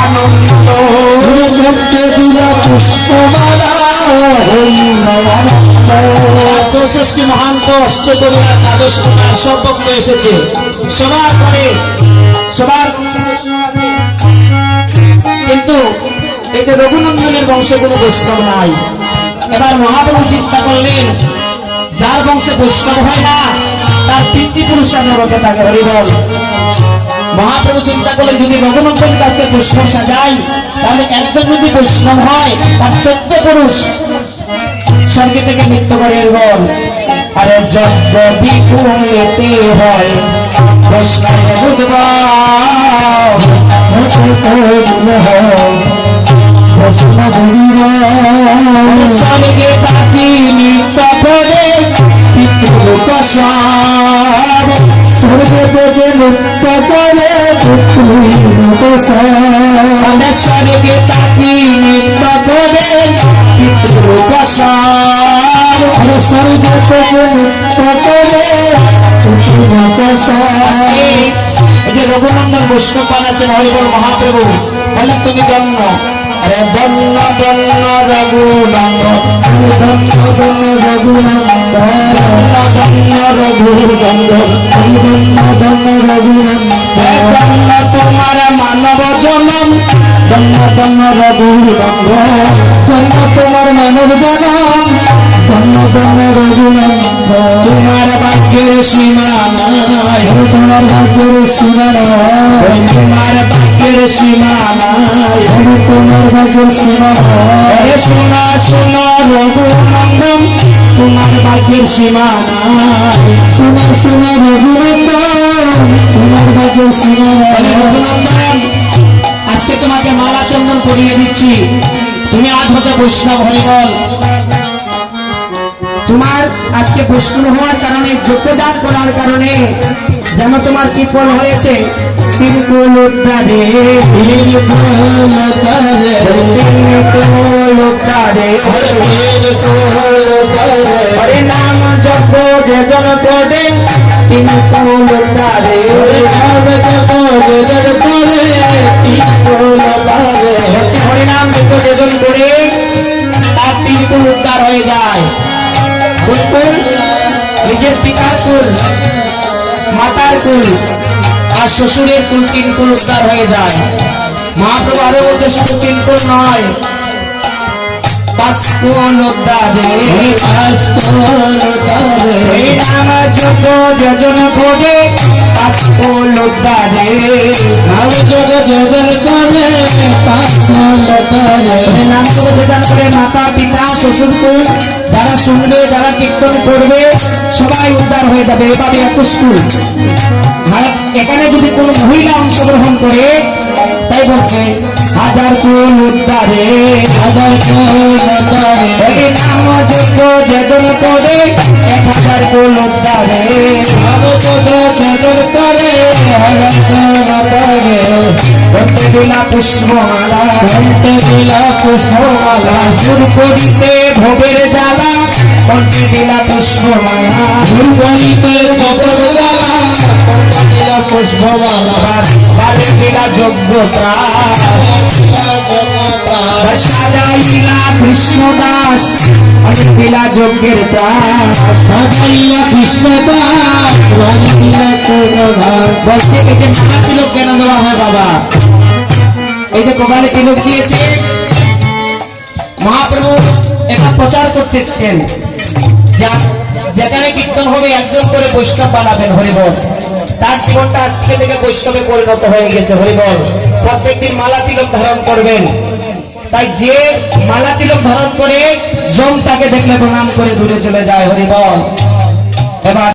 আনন্দ মুখে দিলা পুষ্পমালা হইল আনন্দ। 64 মহান্ত অষ্টকবিরা দ্বাদশ কুমার সব ভক্ত এসেছে সবার পরে সবার কিন্তু এই যে রঘুনন্দনের বংশে কোনো বৈষ্ণব নাই। এবার মহাপ্রভু চিন্তা করলেন যার বংশে বৈষ্ণব হয় না তার পিতৃপুরুষরা নরকে থাকে। হরিবল। মহাপ্রভু চিন্তা করলেন যদি রঘুনন্দন কাছে বৈষ্ণব সাজাই তাহলে একজন যদি বৈষ্ণব হয় তার 14 পুরুষ স্বর্গে থেকে মৃত্যু করে। হরিবল। আরে যজ্ঞ বিপুলেতে হয় বৈষ্ণবের উদ্ভব স্বর্গে তাকি নিত্য করে পিতৃপ্রসাদ স্বর্গে পদে মুক্ত করে স্বর্গে তাকি নিত্য করে পিতৃপ্রসাদ স্বর্গে পদে মুক্ত করে এই যে রঘুনন্দন বৈষ্ণব বানাচ্ছেন হরিবল মহাপ্রভু বলেন তুমি ধন্য। আরে ধন্য ধন্য রঘুনন্দন ধন্য ধন্য রঘুনন্দন ধন্য রঘুনন্দন ধন্য ধন্য রঘুনন্দন ধন্য তোমার মানব জনম ধন্য ধন্য রঘুনন্দন ধন্য তোমার মানব জনম ধন্য ধন্য রঘুনন্দন তোমার ভাগ্যের সীমা নাই তোমার ভাগ্যের সীমা নাই তোমার ভাগ্যের সীমা নাই তোমার ভাগ্যের সীমা নাই শোনা শোনা রঘুনন্দন তোমার ভাগ্যের সীমা নাই শোনা শোনা রঘুনন্দন তোমার ভাগ্যের সীমা নাই রঘুনন্দন আজকে তোমাকে মালা চন্দন পরিয়ে দিচ্ছি তুমি আজ হতে বৈষ্ণব। হরিবল। তোমার আজকে বৈষ্ণব হওয়ার কারণে যোগ্যদান করার কারণে যেন তোমার কি ফল হয়েছে। তিন কুল উদ্ধারে তিন কুল উদ্ধারে তিন কুল উদ্ধারে হরে নাম যজ্ঞ যে জন করে তিন কুল উদ্ধারে হরে নাম যজ্ঞ যে জন করে তার তিন কুল উদ্ধার হয়ে যায়। কুল নিজের পিতার কুল মাতার কুল আর শ্বশুরের কুল তিন কুল উদ্ধার হয়ে যায়। মহাপ্রভু আরো বলতে শুধু তিন কুল নয় 5 কুল উদ্ধারে এই নাম যজ্ঞ যোজন করে 5 কুল উদ্ধারে নাম যজ্ঞ যোজন করে 5 কুল উদ্ধারে নাম যজ্ঞ যোজন করে মাতা পিতা শ্বশুর কুল যারা শুনবে যারা কীর্তন করবে সবাই উদ্ধার হয়ে যাবে। এভাবে 21 কুল। এখানে যদি কোন মহিলা অংশগ্রহণ করে তাই বলছে 1000 কুল উদ্ধারে 1000 কুল উদ্ধারে এই নাম যজ্ঞ যোজন করে 1000 কুল উদ্ধারে নাম যজ্ঞ যোজন করে 1000 কুল উদ্ধারে বলতে দিলা পুষ্পমালা বলতে দিলা পুষ্পমালা দূর করিতে ভোগের জ্বালা বলতে দিলা পুষ্পমালা দূর করিতে ভোগের জ্বালা বলতে দিলা পুষ্পমালা বাড়ি দিলা যজ্ঞ ত্রাস সাজাইলা কৃষ্ণদাস আমি দিলা যজ্ঞের ত্রাস সাজাইলা কৃষ্ণদাস আমি দিলা কৃষ্ণদাস। বলছে এই যে মালা তিলক কেন দেওয়া হয় বাবা? এই যে কপালে তিলক দিয়েছে মহাপ্রভু এটা প্রচার করতেছেন যেখানে কীর্তন হবে একজন করে বৈষ্ণব বানাবেন। হরিবল। তার জীবনটা আজকে থেকে বৈষ্ণবে পরিণত হয়ে গেছে। হরিবল। প্রত্যেকদিন মালা তিলক ধারণ করবেন। তাই যে মালা তিলক ধারণ করে জম তাকে দেখলে প্রণাম করে দূরে চলে যায়। হরিবল। এবার